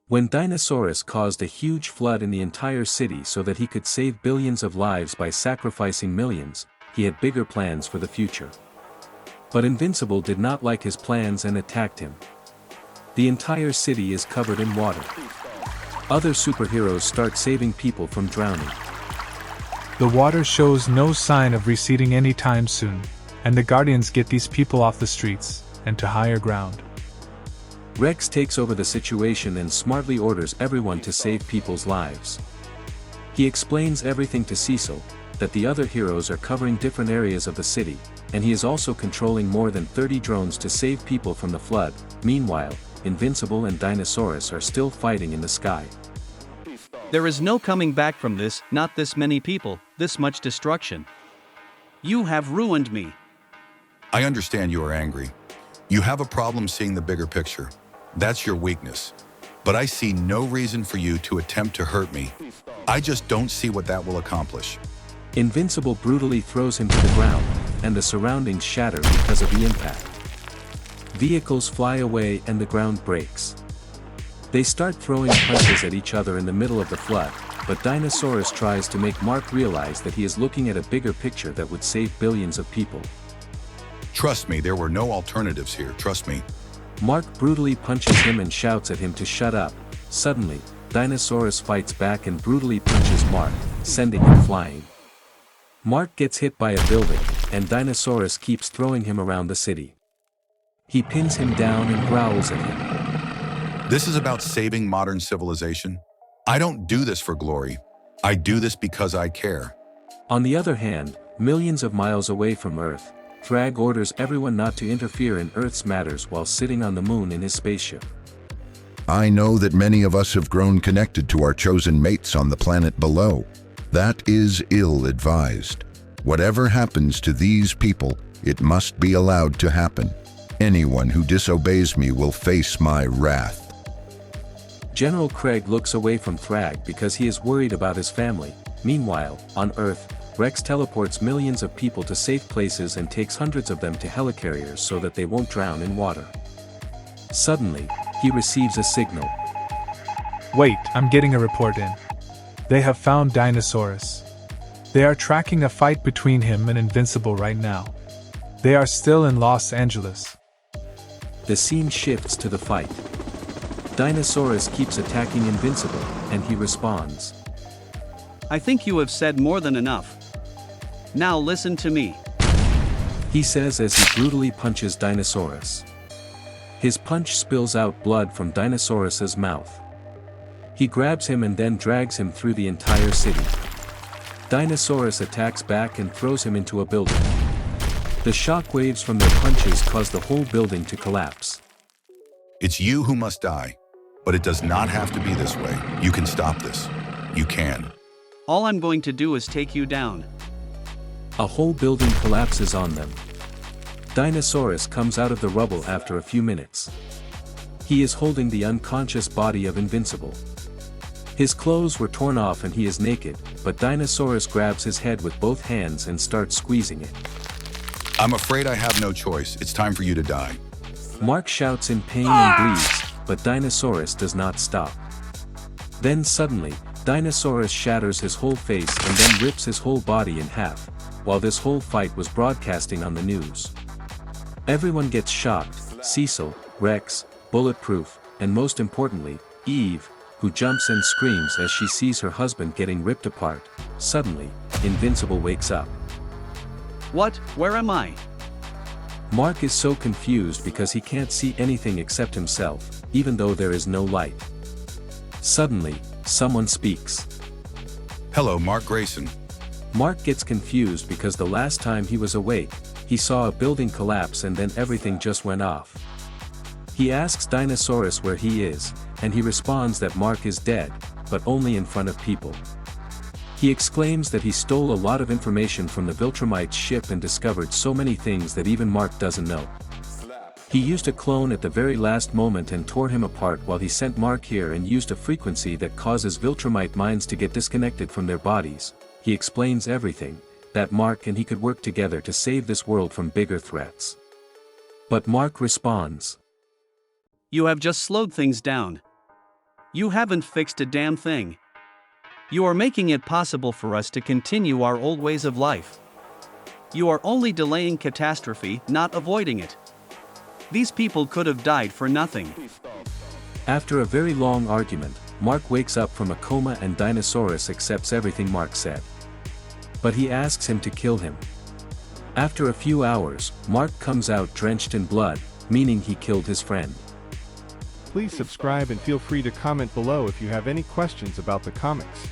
When Dinosaurus caused a huge flood in the entire city so that he could save billions of lives by sacrificing millions, he had bigger plans for the future. But Invincible did not like his plans and attacked him. The entire city is covered in water. Other superheroes start saving people from drowning. The water shows no sign of receding anytime soon, and the Guardians get these people off the streets and to higher ground. Rex takes over the situation and smartly orders everyone to save people's lives. He explains everything to Cecil, that the other heroes are covering different areas of the city, and he is also controlling more than 30 drones to save people from the flood. Meanwhile, Invincible and Dinosaurus are still fighting in the sky. There is no coming back from this, not this many people, this much destruction. You have ruined me. I understand you are angry. You have a problem seeing the bigger picture. That's your weakness. But I see no reason for you to attempt to hurt me. I just don't see what that will accomplish. Invincible brutally throws him to the ground, and the surroundings shatter because of the impact. Vehicles fly away and the ground breaks. They start throwing punches at each other in the middle of the flood, but Dinosaurus tries to make Mark realize that he is looking at a bigger picture that would save billions of people. Trust me, there were no alternatives here, trust me. Mark brutally punches him and shouts at him to shut up. Suddenly, Dinosaurus fights back and brutally punches Mark, sending him flying. Mark gets hit by a building, and Dinosaurus keeps throwing him around the city. He pins him down and growls at him. This is about saving modern civilization. I don't do this for glory. I do this because I care. On the other hand, millions of miles away from Earth, Thrag orders everyone not to interfere in Earth's matters while sitting on the moon in his spaceship. I know that many of us have grown connected to our chosen mates on the planet below. That is ill-advised. Whatever happens to these people, it must be allowed to happen. Anyone who disobeys me will face my wrath. General Craig looks away from Thrag because he is worried about his family. Meanwhile, on Earth, Rex teleports millions of people to safe places and takes hundreds of them to helicarriers so that they won't drown in water. Suddenly, he receives a signal. Wait, I'm getting a report in. They have found Dinosaurus. They are tracking a fight between him and Invincible right now. They are still in Los Angeles. The scene shifts to the fight. Dinosaurus keeps attacking Invincible, and he responds. I think you have said more than enough. Now listen to me. He says as he brutally punches Dinosaurus. His punch spills out blood from Dinosaurus's mouth. He grabs him and then drags him through the entire city. Dinosaurus attacks back and throws him into a building. The shock waves from their punches cause the whole building to collapse. It's you who must die, but it does not have to be this way. You can stop this. You can. All I'm going to do is take you down. A whole building collapses on them. Dinosaurus comes out of the rubble after a few minutes. He is holding the unconscious body of Invincible. His clothes were torn off and he is naked, but Dinosaurus grabs his head with both hands and starts squeezing it. I'm afraid I have no choice. It's time for you to die. Mark shouts in pain and breathes, but Dinosaurus does not stop. Then suddenly, Dinosaurus shatters his whole face and then rips his whole body in half, while this whole fight was broadcasting on the news. Everyone gets shocked, Cecil, Rex, Bulletproof, and most importantly, Eve, who jumps and screams as she sees her husband getting ripped apart. Suddenly, Invincible wakes up. What? Where am I? Mark is so confused because he can't see anything except himself, even though there is no light. Suddenly, someone speaks. Hello, Mark Grayson. Mark gets confused because the last time he was awake, he saw a building collapse and then everything just went off. He asks Dinosaurus where he is, and he responds that Mark is dead, but only in front of people. He exclaims that he stole a lot of information from the Viltrumite ship and discovered so many things that even Mark doesn't know. He used a clone at the very last moment and tore him apart while he sent Mark here and used a frequency that causes Viltrumite minds to get disconnected from their bodies. He explains everything, that Mark and he could work together to save this world from bigger threats. But Mark responds. You have just slowed things down. You haven't fixed a damn thing. You are making it possible for us to continue our old ways of life. You are only delaying catastrophe, not avoiding it. These people could have died for nothing. After a very long argument, Mark wakes up from a coma and Dinosaurus accepts everything Mark said. But he asks him to kill him. After a few hours, Mark comes out drenched in blood, meaning he killed his friend. Please subscribe and feel free to comment below if you have any questions about the comics.